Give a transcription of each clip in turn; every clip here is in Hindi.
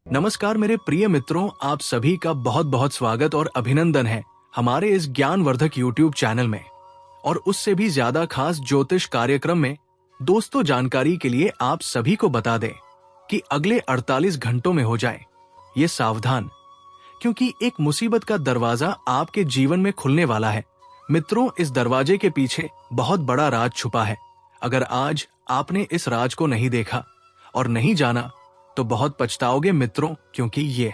नमस्कार मेरे प्रिय मित्रों, आप सभी का बहुत बहुत स्वागत और अभिनंदन है हमारे इस ज्ञानवर्धक YouTube चैनल में और उससे भी ज्यादा खास ज्योतिष कार्यक्रम में। दोस्तों, जानकारी के लिए आप सभी को बता दें कि अगले 48 घंटों में हो जाए ये सावधान, क्योंकि एक मुसीबत का दरवाजा आपके जीवन में खुलने वाला है। मित्रों, इस दरवाजे के पीछे बहुत बड़ा राज छुपा है। अगर आज आपने इस राज को नहीं देखा और नहीं जाना तो बहुत पछताओगे मित्रों, क्योंकि ये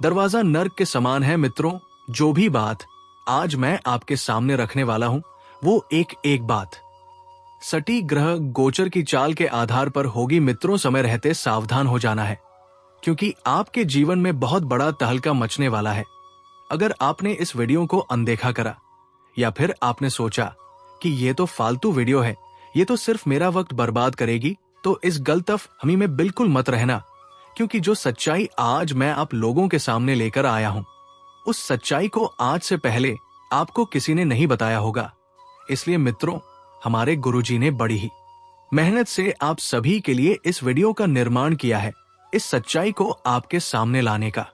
दरवाजा नर्क के समान है। मित्रों, जो भी बात आज मैं आपके सामने रखने वाला हूं वो एक एक बात सटीक ग्रह गोचर की चाल के आधार पर होगी। मित्रों, समय रहते सावधान हो जाना है, क्योंकि आपके जीवन में बहुत बड़ा तहलका मचने वाला है। अगर आपने इस वीडियो को अनदेखा करा या फिर आपने सोचा कि ये तो फालतू वीडियो है, ये तो सिर्फ मेरा वक्त बर्बाद करेगी, तो इस गलतफहमी में बिल्कुल मत रहना, क्योंकि जो सच्चाई आज मैं आप लोगों के सामने लेकर आया हूं, उस सच्चाई को आज से पहले आपको किसी ने नहीं बताया होगा। इसलिए मित्रों, हमारे गुरुजी ने बड़ी ही मेहनत से आप सभी के लिए इस वीडियो का निर्माण किया है। इस सच्चाई को आपके सामने लाने का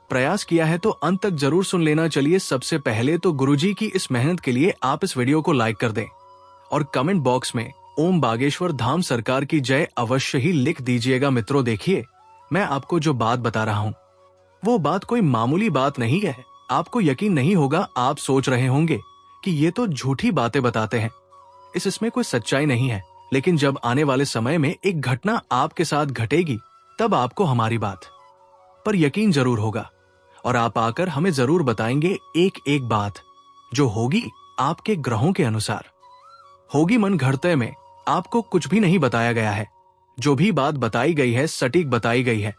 प्रयास किया है, तो अंत तक जरूर सुन लेना। चलिए, सबसे पहले तो गुरुजी की इस मेहनत के लिए आप इस वीडियो को लाइक कर दें और कमेंट बॉक्स में ओम बागेश्वर धाम सरकार की जय अवश्य ही लिख दीजिएगा। मित्रों, देखिए, मैं आपको जो बात बता रहा हूं वो बात कोई मामूली बात नहीं है। आपको यकीन नहीं होगा, आप सोच रहे होंगे कि ये तो झूठी बातें बताते हैं, इसमें कोई सच्चाई नहीं है। लेकिन जब आने वाले समय में एक घटना आपके साथ घटेगी, तब आपको हमारी बात पर यकीन जरूर होगा और आप आकर हमें जरूर बताएंगे एक एक बात जो होगी आपके ग्रहों के अनुसार होगी। मन घड़ते में आपको कुछ भी नहीं बताया गया है। जो भी बात बताई गई है सटीक बताई गई है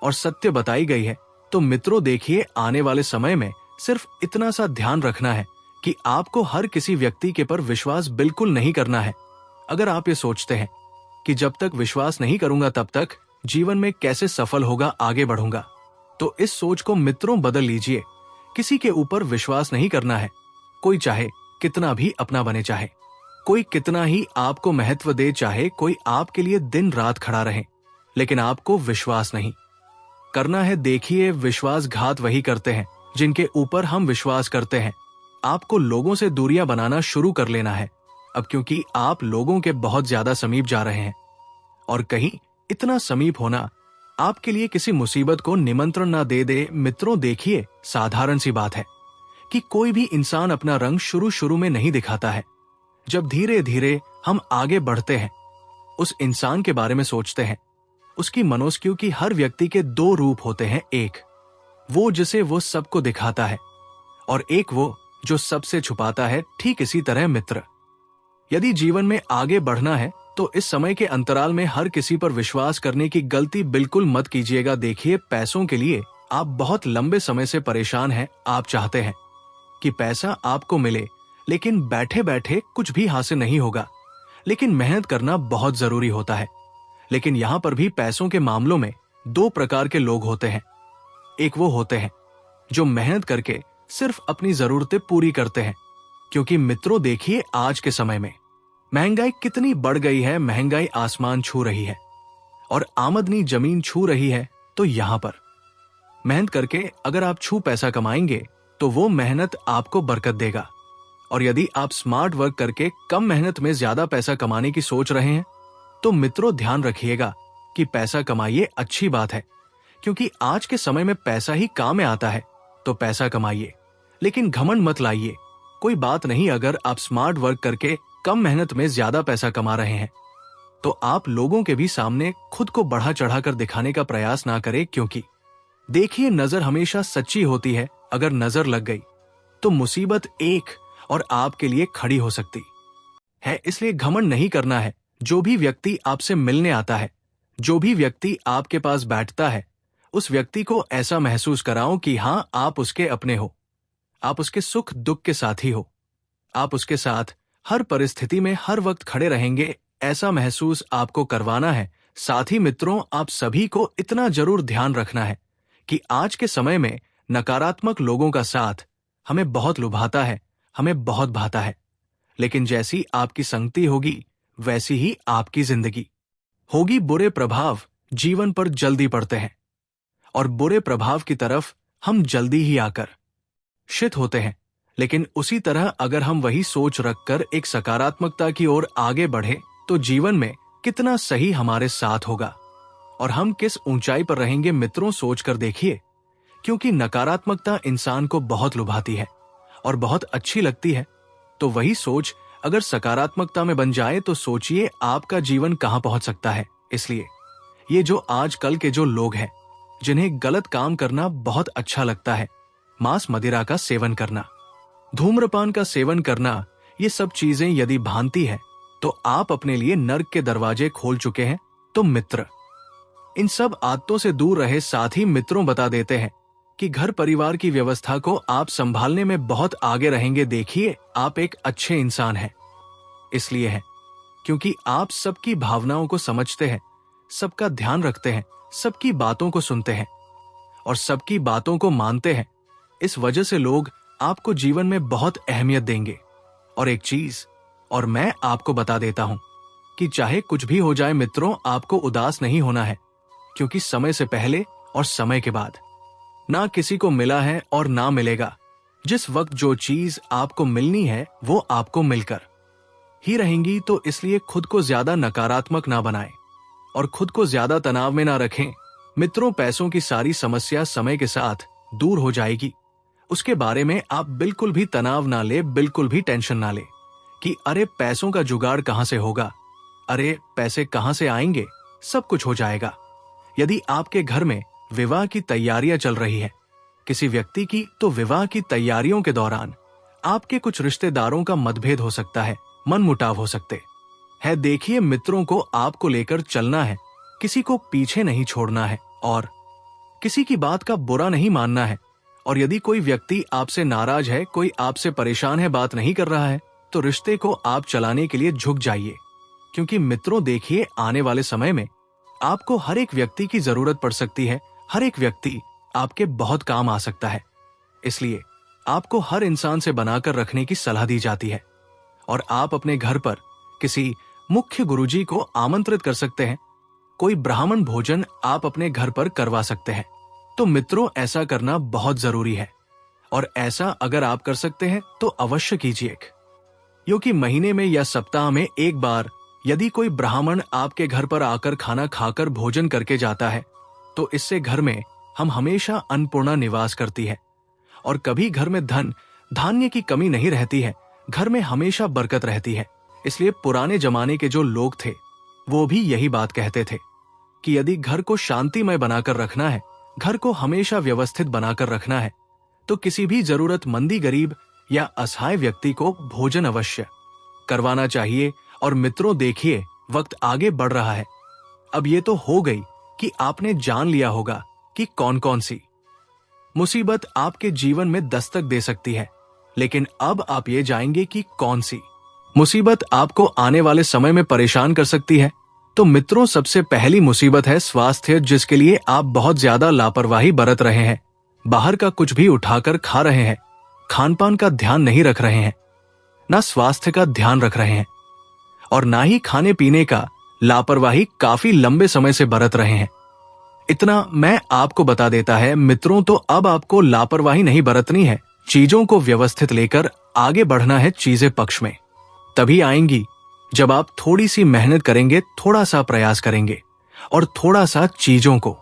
और सत्य बताई गई है। तो मित्रों, देखिए, आने वाले समय में सिर्फ इतना सा ध्यान रखना है कि आपको हर किसी व्यक्ति के पर विश्वास बिल्कुल नहीं करना है। अगर आप ये सोचते हैं कि जब तक विश्वास नहीं करूंगा तब तक जीवन में कैसे सफल होगा, आगे बढ़ूंगा, तो इस सोच को मित्रों बदल लीजिए। किसी के ऊपर विश्वास नहीं करना है। कोई चाहे कितना भी अपना बने, चाहे कोई कितना ही आपको महत्व दे, चाहे कोई आपके लिए दिन रात खड़ा रहे, लेकिन आपको विश्वास नहीं करना है। देखिए, विश्वासघात वही करते हैं जिनके ऊपर हम विश्वास करते हैं। आपको लोगों से दूरियां बनाना शुरू कर लेना है अब, क्योंकि आप लोगों के बहुत ज्यादा समीप जा रहे हैं और कहीं इतना समीप होना आपके लिए किसी मुसीबत को निमंत्रण ना दे दे। मित्रों, देखिए, साधारण सी बात है कि कोई भी इंसान अपना रंग शुरू शुरू में नहीं दिखाता है। जब धीरे धीरे हम आगे बढ़ते हैं, उस इंसान के बारे में सोचते हैं, उसकी मनोस्क्यू की हर व्यक्ति के दो रूप होते हैं। एक वो जिसे वो सबको दिखाता है और एक वो जो सबसे छुपाता है। ठीक इसी तरह मित्र, यदि जीवन में आगे बढ़ना है तो इस समय के अंतराल में हर किसी पर विश्वास करने की गलती बिल्कुल मत कीजिएगा। देखिए, पैसों के लिए आप बहुत लंबे समय से परेशान हैं। आप चाहते हैं कि पैसा आपको मिले, लेकिन बैठे बैठे कुछ भी हासिल नहीं होगा। लेकिन मेहनत करना बहुत जरूरी होता है। लेकिन यहां पर भी पैसों के मामलों में दो प्रकार के लोग होते हैं। एक वो होते हैं जो मेहनत करके सिर्फ अपनी जरूरतें पूरी करते हैं, क्योंकि मित्रों, देखिए, आज के समय में महंगाई कितनी बढ़ गई है। महंगाई आसमान छू रही है और आमदनी जमीन छू रही है। तो यहां पर मेहनत करके अगर आप छू पैसा कमाएंगे तो वो मेहनत आपको बरकत देगा। और यदि आप स्मार्ट वर्क करके कम मेहनत में ज्यादा पैसा कमाने की सोच रहे हैं, तो मित्रों, ध्यान रखिएगा कि पैसा कमाइए, अच्छी बात है, क्योंकि आज के समय में पैसा ही काम में आता है। तो पैसा कमाइए, लेकिन घमंड मत लाइए। कोई बात नहीं, अगर आप स्मार्ट वर्क करके कम मेहनत में ज्यादा पैसा कमा रहे हैं, तो आप लोगों के भी सामने खुद को बढ़ा चढ़ाकर दिखाने का प्रयास ना करें, क्योंकि देखिए, नजर हमेशा सच्ची होती है। अगर नजर लग गई तो मुसीबत एक और आपके लिए खड़ी हो सकती है। इसलिए घमंड नहीं करना है। जो भी व्यक्ति आपसे मिलने आता है, जो भी व्यक्ति आपके पास बैठता है, उस व्यक्ति को ऐसा महसूस कराओ कि हां, आप उसके अपने हो, आप उसके सुख दुख के साथी हो, आप उसके साथ हर परिस्थिति में हर वक्त खड़े रहेंगे। ऐसा महसूस आपको करवाना है। साथ ही मित्रों, आप सभी को इतना जरूर ध्यान रखना है कि आज के समय में नकारात्मक लोगों का साथ हमें बहुत लुभाता है, हमें बहुत भाता है। लेकिन जैसी आपकी संगति होगी, वैसी ही आपकी जिंदगी होगी। बुरे प्रभाव जीवन पर जल्दी पड़ते हैं। और बुरे प्रभाव की तरफ हम जल्दी ही आकर्षित होते हैं। लेकिन उसी तरह अगर हम वही सोच रखकर एक सकारात्मकता की ओर आगे बढ़े तो जीवन में कितना सही हमारे साथ होगा और हम किस ऊंचाई पर रहेंगे मित्रों, सोचकर देखिए। क्योंकि नकारात्मकता इंसान को बहुत लुभाती है और बहुत अच्छी लगती है, तो वही सोच अगर सकारात्मकता में बन जाए तो सोचिए आपका जीवन कहां पहुंच सकता है। इसलिए ये जो आजकल के जो लोग हैं जिन्हें गलत काम करना बहुत अच्छा लगता है, मांस मदिरा का सेवन करना, धूम्रपान का सेवन करना, ये सब चीजें यदि भांति है तो आप अपने लिए नर्क के दरवाजे खोल चुके हैं। तो मित्र, इन सब आदतों से दूर रहे। साथ ही मित्रों बता देते हैं कि घर परिवार की व्यवस्था को आप संभालने में बहुत आगे रहेंगे। देखिए, आप एक अच्छे इंसान हैं, इसलिए है क्योंकि आप सबकी भावनाओं को समझते हैं, सबका ध्यान रखते हैं, सबकी बातों को सुनते हैं और सबकी बातों को मानते हैं। इस वजह से लोग आपको जीवन में बहुत अहमियत देंगे। और एक चीज और मैं आपको बता देता हूं कि चाहे कुछ भी हो जाए मित्रों, आपको उदास नहीं होना है, क्योंकि समय से पहले और समय के बाद ना किसी को मिला है और ना मिलेगा। जिस वक्त जो चीज आपको मिलनी है वो आपको मिलकर ही रहेंगी। तो इसलिए खुद को ज्यादा नकारात्मक ना बनाएं और खुद को ज्यादा तनाव में ना रखें। मित्रों, पैसों की सारी समस्या समय के साथ दूर हो जाएगी। उसके बारे में आप बिल्कुल भी तनाव ना ले, बिल्कुल भी टेंशन ना ले कि अरे पैसों का जुगाड़ कहां से होगा, अरे पैसे कहां से आएंगे। सब कुछ हो जाएगा। यदि आपके घर में विवाह की तैयारियां चल रही है किसी व्यक्ति की, तो विवाह की तैयारियों के दौरान आपके कुछ रिश्तेदारों का मतभेद हो सकता है, मनमुटाव हो सकते हैं। देखिए मित्रों, को आपको लेकर चलना है, किसी को पीछे नहीं छोड़ना है और किसी की बात का बुरा नहीं मानना है। और यदि कोई व्यक्ति आपसे नाराज है, कोई आपसे परेशान है, बात नहीं कर रहा है, तो रिश्ते को आप चलाने के लिए झुक जाइए। क्योंकि मित्रों देखिए, आने वाले समय में आपको हर एक व्यक्ति की जरूरत पड़ सकती है, हर एक व्यक्ति आपके बहुत काम आ सकता है। इसलिए आपको हर इंसान से बनाकर रखने की सलाह दी जाती है। और आप अपने घर पर किसी मुख्य गुरुजी को आमंत्रित कर सकते हैं, कोई ब्राह्मण भोजन आप अपने घर पर करवा सकते हैं। तो मित्रों, ऐसा करना बहुत जरूरी है और ऐसा अगर आप कर सकते हैं तो अवश्य कीजिए। क्योंकि महीने में या सप्ताह में एक बार यदि कोई ब्राह्मण आपके घर पर आकर खाना खाकर भोजन करके जाता है, तो इससे घर में हम हमेशा अन्नपूर्णा निवास करती है और कभी घर में धन धान्य की कमी नहीं रहती है, घर में हमेशा बरकत रहती है। इसलिए पुराने जमाने के जो लोग थे वो भी यही बात कहते थे कि यदि घर को शांतिमय बनाकर रखना है, घर को हमेशा व्यवस्थित बनाकर रखना है, तो किसी भी जरूरतमंदी गरीब या असहाय व्यक्ति को भोजन अवश्य करवाना चाहिए। और मित्रों देखिए, वक्त आगे बढ़ रहा है। अब ये तो हो गई कि आपने जान लिया होगा कि कौन कौन सी मुसीबत आपके जीवन में दस्तक दे सकती है, लेकिन अब आप ये जानेंगे कि कौन सी मुसीबत आपको आने वाले समय में परेशान कर सकती है। तो मित्रों, सबसे पहली मुसीबत है स्वास्थ्य, जिसके लिए आप बहुत ज्यादा लापरवाही बरत रहे हैं। बाहर का कुछ भी उठाकर खा रहे हैं, खान पान का ध्यान नहीं रख रहे हैं, ना स्वास्थ्य का ध्यान रख रहे हैं और ना ही खाने पीने का लापरवाही काफी लंबे समय से बरत रहे हैं। इतना मैं आपको बता देता है मित्रों, तो अब आपको लापरवाही नहीं बरतनी है, चीजों को व्यवस्थित लेकर आगे बढ़ना है। चीजें पक्ष में तभी आएंगी जब आप थोड़ी सी मेहनत करेंगे, थोड़ा सा प्रयास करेंगे और थोड़ा सा चीजों को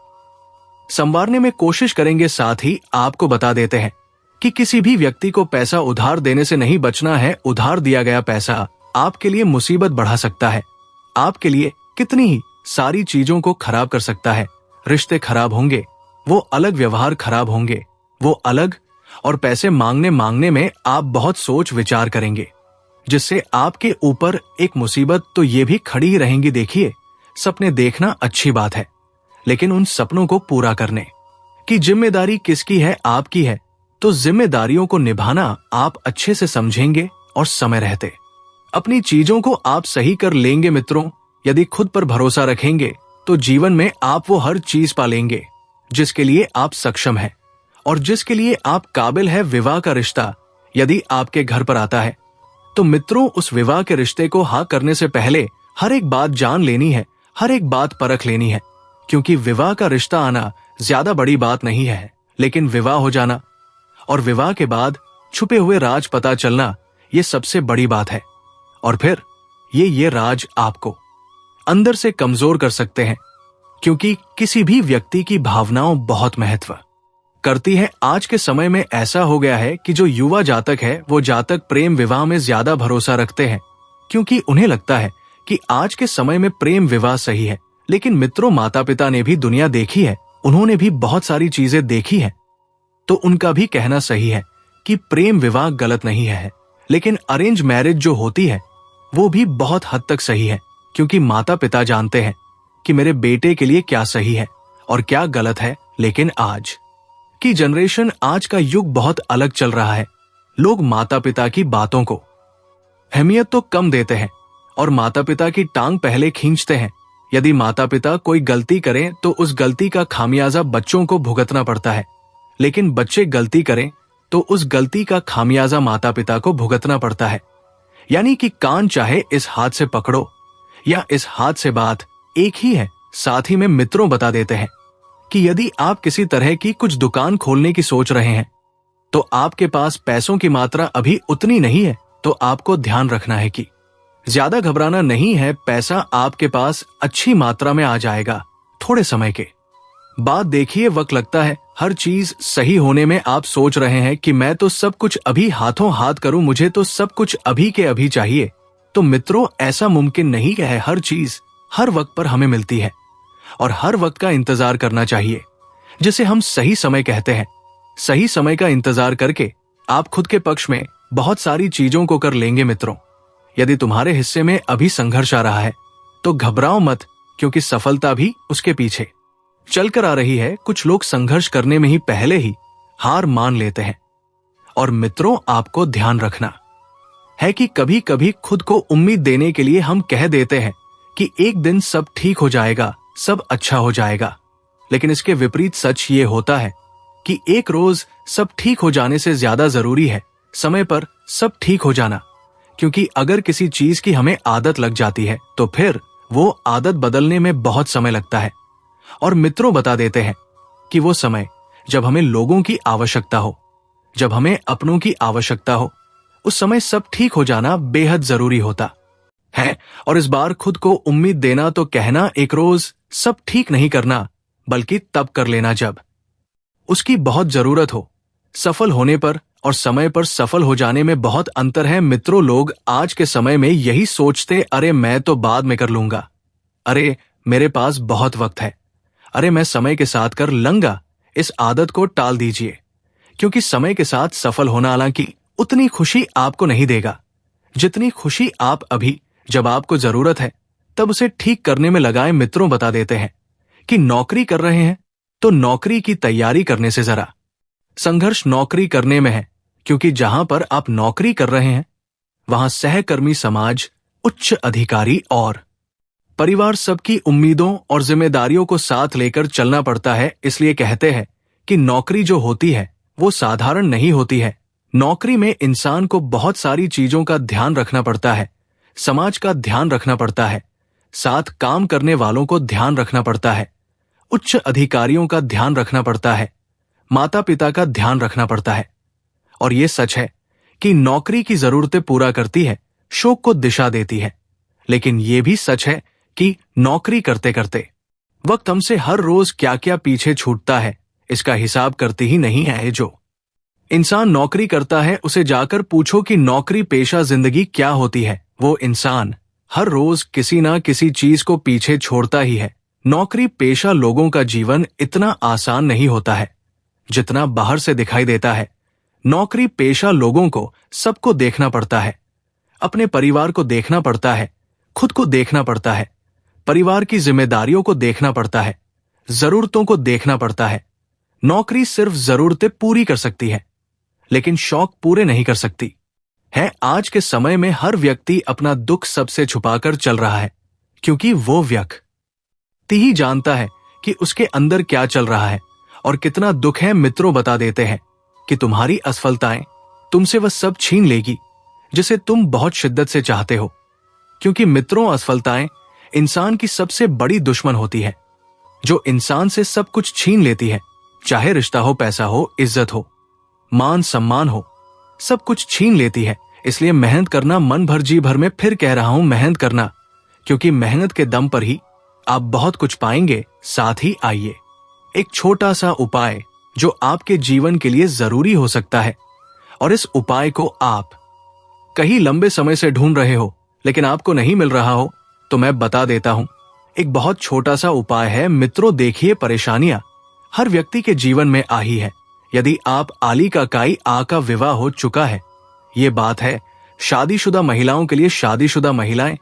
संवारने में कोशिश करेंगे। साथ ही आपको बता देते हैं कि किसी भी व्यक्ति को पैसा उधार देने से नहीं बचना है। उधार दिया गया पैसा आपके लिए मुसीबत बढ़ा सकता है, आपके लिए कितनी ही सारी चीजों को खराब कर सकता है। रिश्ते खराब होंगे, वो अलग, व्यवहार खराब होंगे, वो अलग, और पैसे मांगने में आप बहुत सोच विचार करेंगे, जिससे आपके ऊपर एक मुसीबत तो ये भी खड़ी ही रहेंगी। देखिए, सपने देखना अच्छी बात है, लेकिन उन सपनों को पूरा करने की जिम्मेदारी किसकी है? आपकी है। तो जिम्मेदारियों को निभाना आप अच्छे से समझेंगे और समय रहते अपनी चीजों को आप सही कर लेंगे। मित्रों, यदि खुद पर भरोसा रखेंगे तो जीवन में आप वो हर चीज पा लेंगे जिसके लिए आप सक्षम हैं और जिसके लिए आप काबिल है। विवाह का रिश्ता यदि आपके घर पर आता है, तो मित्रों, उस विवाह के रिश्ते को हाँ करने से पहले हर एक बात जान लेनी है, हर एक बात परख लेनी है, क्योंकि विवाह का रिश्ता आना ज्यादा बड़ी बात नहीं है, लेकिन विवाह हो जाना और विवाह के बाद छुपे हुए राज पता चलना, ये सबसे बड़ी बात है। और फिर ये राज आपको अंदर से कमजोर कर सकते हैं, क्योंकि किसी भी व्यक्ति की भावनाओं बहुत महत्व करती है। आज के समय में ऐसा हो गया है कि जो युवा जातक है वो जातक प्रेम विवाह में ज्यादा भरोसा रखते हैं, क्योंकि उन्हें लगता है कि आज के समय में प्रेम विवाह सही है। लेकिन मित्रों, माता पिता ने भी दुनिया देखी है, उन्होंने भी बहुत सारी चीजें देखी हैं, तो उनका भी कहना सही है कि प्रेम विवाह गलत नहीं है। लेकिन अरेंज मैरिज जो होती है वो भी बहुत हद तक सही है, क्योंकि माता पिता जानते हैं कि मेरे बेटे के लिए क्या सही है और क्या गलत है। लेकिन आज की जनरेशन, आज का युग बहुत अलग चल रहा है। लोग माता पिता की बातों को अहमियत तो कम देते हैं और माता पिता की टांग पहले खींचते हैं। यदि माता पिता कोई गलती करें तो उस गलती का खामियाजा बच्चों को भुगतना पड़ता है, लेकिन बच्चे गलती करें तो उस गलती का खामियाजा माता पिता को भुगतना पड़ता है। यानी कि कान चाहे इस हाथ से पकड़ो या इस हाथ से, बात एक ही है। साथ ही में मित्रों बता देते हैं कि यदि आप किसी तरह की कुछ दुकान खोलने की सोच रहे हैं तो आपके पास पैसों की मात्रा अभी उतनी नहीं है, तो आपको ध्यान रखना है कि ज्यादा घबराना नहीं है। पैसा आपके पास अच्छी मात्रा में आ जाएगा थोड़े समय के बाद। देखिए, वक्त लगता है हर चीज सही होने में। आप सोच रहे हैं कि मैं तो सब कुछ अभी हाथों हाथ करूं, मुझे तो सब कुछ अभी के अभी चाहिए। तो मित्रों, ऐसा मुमकिन नहीं है। हर चीज हर वक्त पर हमें मिलती है और हर वक्त का इंतजार करना चाहिए, जिसे हम सही समय कहते हैं। सही समय का इंतजार करके आप खुद के पक्ष में बहुत सारी चीजों को कर लेंगे। मित्रों, यदि तुम्हारे हिस्से में अभी संघर्ष आ रहा है तो घबराओ मत, क्योंकि सफलता भी उसके पीछे चलकर आ रही है। कुछ लोग संघर्ष करने में ही पहले ही हार मान लेते हैं। और मित्रों, आपको ध्यान रखना है कि कभी कभी खुद को उम्मीद देने के लिए हम कह देते हैं कि एक दिन सब ठीक हो जाएगा, सब अच्छा हो जाएगा। लेकिन इसके विपरीत सच ये होता है कि एक रोज सब ठीक हो जाने से ज्यादा जरूरी है समय पर सब ठीक हो जाना। क्योंकि अगर किसी चीज की हमें आदत लग जाती है तो फिर वो आदत बदलने में बहुत समय लगता है। और मित्रों बता देते हैं कि वो समय जब हमें लोगों की आवश्यकता हो, जब हमें अपनों की आवश्यकता हो, उस समय सब ठीक हो जाना बेहद जरूरी होता है। और इस बार खुद को उम्मीद देना तो कहना एक रोज सब ठीक नहीं करना, बल्कि तब कर लेना जब उसकी बहुत जरूरत हो। सफल होने पर और समय पर सफल हो जाने में बहुत अंतर है। मित्रों, लोग आज के समय में यही सोचते, अरे मैं तो बाद में कर लूंगा, अरे मेरे पास बहुत वक्त है, अरे मैं समय के साथ कर लूंगा। इस आदत को टाल दीजिए, क्योंकि समय के साथ सफल होना हालांकि उतनी खुशी आपको नहीं देगा जितनी खुशी आप अभी, जब आपको जरूरत है तब उसे ठीक करने में लगाएं। मित्रों बता देते हैं कि नौकरी कर रहे हैं तो नौकरी की तैयारी करने से जरा संघर्ष नौकरी करने में है, क्योंकि जहां पर आप नौकरी कर रहे हैं वहां सहकर्मी समाज, उच्च अधिकारी और परिवार सबकी उम्मीदों और जिम्मेदारियों को साथ लेकर चलना पड़ता है। इसलिए कहते हैं कि नौकरी जो होती है वो साधारण नहीं होती है। नौकरी में इंसान को बहुत सारी चीजों का ध्यान रखना पड़ता है, समाज का ध्यान रखना पड़ता है, साथ काम करने वालों को ध्यान रखना पड़ता है, उच्च अधिकारियों का ध्यान रखना पड़ता है, माता पिता का ध्यान रखना पड़ता है। और ये सच है कि नौकरी की जरूरतें पूरा करती है, शौक को दिशा देती है। लेकिन ये भी सच है कि नौकरी करते करते वक्त हमसे हर रोज क्या क्या पीछे छूटता है, इसका हिसाब करती ही नहीं है। जो इंसान नौकरी करता है उसे जाकर पूछो कि नौकरी पेशा जिंदगी क्या होती है। वो इंसान हर रोज किसी ना किसी चीज को पीछे छोड़ता ही है। नौकरी पेशा लोगों का जीवन इतना आसान नहीं होता है जितना बाहर से दिखाई देता है। नौकरी पेशा लोगों को सबको देखना पड़ता है, अपने परिवार को देखना पड़ता है, खुद को देखना पड़ता है, परिवार की जिम्मेदारियों को देखना पड़ता है, जरूरतों को देखना पड़ता है। नौकरी सिर्फ जरूरतें पूरी कर सकती है, लेकिन शौक पूरे नहीं कर सकती है। आज के समय में हर व्यक्ति अपना दुख सबसे छुपाकर चल रहा है, क्योंकि वो व्यक्ति ही जानता है कि उसके अंदर क्या चल रहा है और कितना दुख है। मित्रों बता देते हैं कि तुम्हारी असफलताएं तुमसे वह सब छीन लेगी जिसे तुम बहुत शिद्दत से चाहते हो। क्योंकि मित्रों, असफलताएं इंसान की सबसे बड़ी दुश्मन होती है। जो इंसान से सब कुछ छीन लेती है, चाहे रिश्ता हो, पैसा हो, इज्जत हो, मान सम्मान हो, सब कुछ छीन लेती है। इसलिए मेहनत करना, मन भर जी भर में फिर कह रहा हूं मेहनत करना, क्योंकि मेहनत के दम पर ही आप बहुत कुछ पाएंगे। साथ ही आइए एक छोटा सा उपाय जो आपके जीवन के लिए जरूरी हो सकता है, और इस उपाय को आप कहीं लंबे समय से ढूंढ रहे हो लेकिन आपको नहीं मिल रहा हो, तो मैं बता देता हूं। एक बहुत छोटा सा उपाय है मित्रों। देखिए, परेशानियां हर व्यक्ति के जीवन में आई है। यदि आप आली का काई आ का विवाह हो चुका है, ये बात है शादीशुदा महिलाओं के लिए। शादीशुदा महिलाएं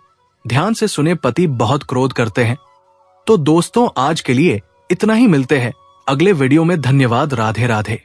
ध्यान से सुने, पति बहुत क्रोध करते हैं। तो दोस्तों, आज के लिए इतना ही। मिलते हैं अगले वीडियो में। धन्यवाद। राधे राधे।